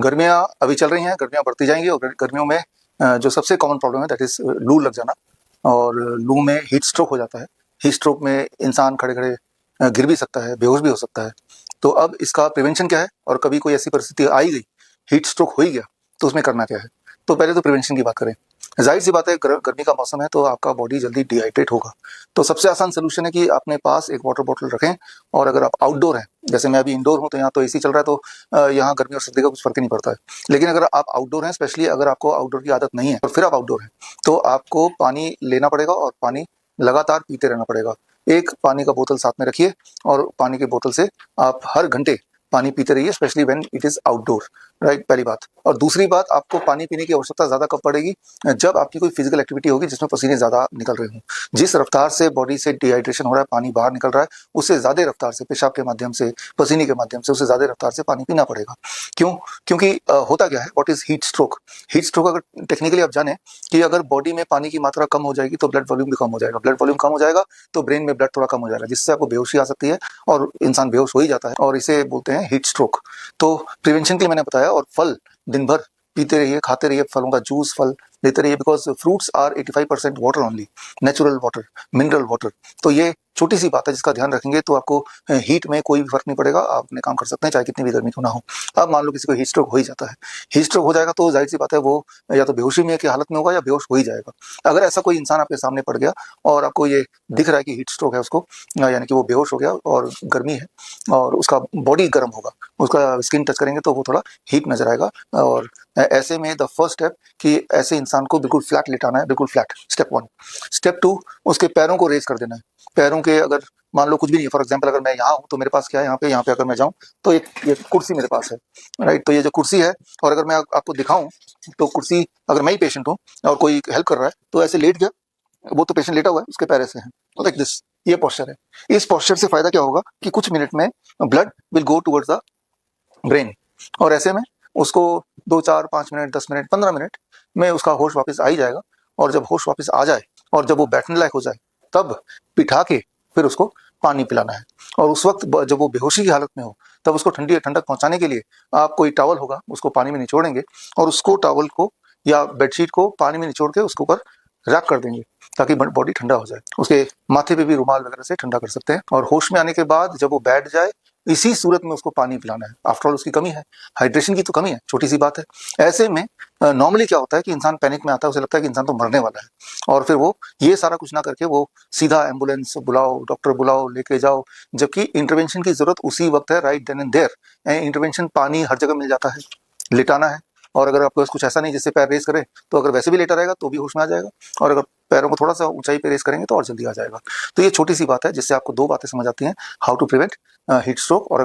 गर्मियाँ अभी चल रही हैं, गर्मियाँ बढ़ती जाएंगी और गर्मियों में जो सबसे कॉमन प्रॉब्लम है दैट इज़ लू लग जाना। और लू में हीट स्ट्रोक हो जाता है। हीट स्ट्रोक में इंसान खड़े खड़े गिर भी सकता है, बेहोश भी हो सकता है। तो अब इसका प्रिवेंशन क्या है, और कभी कोई ऐसी परिस्थिति आई गई, हीट स्ट्रोक हो ही गया, तो उसमें करना क्या है। तो पहले तो प्रिवेंशन की बात करें। जाहिर सी बात है, गर्मी का मौसम है तो आपका बॉडी जल्दी डिहाइड्रेट होगा। तो सबसे आसान सोल्यूशन है कि अपने पास एक वाटर बॉटल रखें। और अगर आप आउटडोर हैं, जैसे मैं अभी इंडोर हूँ तो यहाँ तो एसी चल रहा है, तो यहाँ गर्मी और सर्दी का कुछ फर्क ही नहीं पड़ता है। लेकिन अगर आप आउटडोर हैं, स्पेशली अगर आपको आउटडोर की आदत नहीं है और फिर आप आउटडोर हैं, तो आपको पानी लेना पड़ेगा और पानी लगातार पीते रहना पड़ेगा। एक पानी का बोतल साथ में रखिए और पानी की बोतल से आप हर घंटे पानी पीते रहिए, specially when it is outdoor, right. पहली बात। और दूसरी बात, आपको पानी पीने की आवश्यकता ज्यादा कब पड़ेगी, जब आपकी कोई फिजिकल एक्टिविटी होगी जिसमें पसीने ज्यादा निकल रहे हों। जिस रफ्तार से बॉडी से डिहाइड्रेशन हो रहा है, पानी बाहर निकल रहा है, उससे ज्यादा रफ्तार से, पेशाब के माध्यम से, पसीने के माध्यम से, उससे ज्यादा रफ्तार से पानी पीना पड़ेगा। क्यों? क्योंकि होता क्या है, what is heat stroke. Heat stroke अगर टेक्निकली आप जाने कि अगर बॉडी में पानी की मात्रा कम हो जाएगी तो ब्लड वॉल्यूम भी कम हो जाएगा। ब्लड वॉल्यूम कम हो जाएगा तो ब्रेन में ब्लड थोड़ा कम हो जाएगा, जिससे आपको बेहोशी आ सकती है और इंसान बेहोश हो ही जाता है, और इसे बोलते हैं हीट स्ट्रोक। तो प्रिवेंशन के लिए मैंने बताया। और फल दिन भर पीते रहिए, खाते रहिए, फलों का जूस, फल लेते रहिए, because fruits are 85% water only, natural water, mineral water. तो ये छोटी सी बात है जिसका ध्यान रखेंगे तो आपको हीट में कोई भी फर्क नहीं पड़ेगा, आप अपने काम कर सकते हैं चाहे कितनी भी गर्मी क्यों ना हो। अब मान लो किसी को हीट स्ट्रोक हो ही जाता है, हीट स्ट्रोक हो जाएगा तो जाहिर सी बात है वो या तो बेहोशी में की हालत में होगा या बेहोश हो ही जाएगा। अगर ऐसा कोई इंसान आपके सामने पड़ गया और आपको ये दिख रहा है कि हीट स्ट्रोक है उसको, यानी कि वो बेहोश हो गया और गर्मी है और उसका बॉडी गर्म होगा, उसका स्किन टच करेंगे तो वो थोड़ा हीट नजर आएगा। और ऐसे में द फर्स्ट स्टेप कि ऐसे इंसान को बिल्कुल फ्लैट लिटाना है, बिल्कुल फ्लैट, स्टेप 1। स्टेप 2, उसके पैरों को रेज कर देना है। पैरों के अगर मान लो कुछ भी नहीं है, फॉर एग्जांपल अगर मैं यहाँ हूँ तो मेरे पास क्या है, यहाँ पे अगर मैं जाऊँ तो एक ये कुर्सी मेरे पास है, राइट। तो ये जो कुर्सी है, और अगर मैं आपको दिखाऊं तो कुर्सी, अगर मैं ही पेशेंट हूँ और कोई हेल्प कर रहा है तो ऐसे लेट गया, वो तो पेशेंट लेटा हुआ है, उसके पैर ऐसे हैं, लाइक दिस, ये पोस्चर है। इस पोस्चर से फायदा क्या होगा कि कुछ मिनट में blood will go towards the brain, और ऐसे में उसको 2 4 5 मिनट, 10 मिनट, 15 मिनट में उसका होश वापस आ ही जाएगा। और जब होश वापस आ जाए और जब वो बैठने लायक हो जाए, तब बिठा के फिर उसको पानी पिलाना है। और उस वक्त जब वो बेहोशी की हालत में हो, तब उसको ठंडक पहुंचाने के लिए आप कोई टॉवल होगा उसको पानी में निचोड़ेंगे और उसको टॉवल को या बेडशीट को पानी में निचोड़ के उसके ऊपर रैप कर देंगे ताकि बॉडी ठंडा हो जाए। उसके माथे पे भी रुमाल वगैरह से ठंडा कर सकते हैं। और होश में आने के बाद जब वो बैठ जाए, इसी सूरत में उसको पानी पिलाना है। आफ्टर ऑल उसकी कमी है, हाइड्रेशन की तो कमी है, छोटी सी बात है। ऐसे में नॉर्मली क्या होता है कि इंसान पैनिक में आता है, उसे लगता है कि इंसान तो मरने वाला है, और फिर वो ये सारा कुछ ना करके वो सीधा एम्बुलेंस बुलाओ, डॉक्टर बुलाओ, लेके जाओ, जबकि इंटरवेंशन की जरूरत उसी वक्त है, right then and there. Intervention पानी हर जगह मिल जाता है, लिटाना है। और अगर आपको कुछ ऐसा नहीं जिससे पैर रेस करे, तो अगर वैसे भी लेटा रहेगा तो भी होश में आ जाएगा, और अगर पैरों को थोड़ा सा ऊंचाई पे रेस करेंगे तो और जल्दी आ जाएगा। तो ये छोटी सी बात है जिससे आपको 2 बातें समझ आती हैं, how to prevent heat stroke. और अगर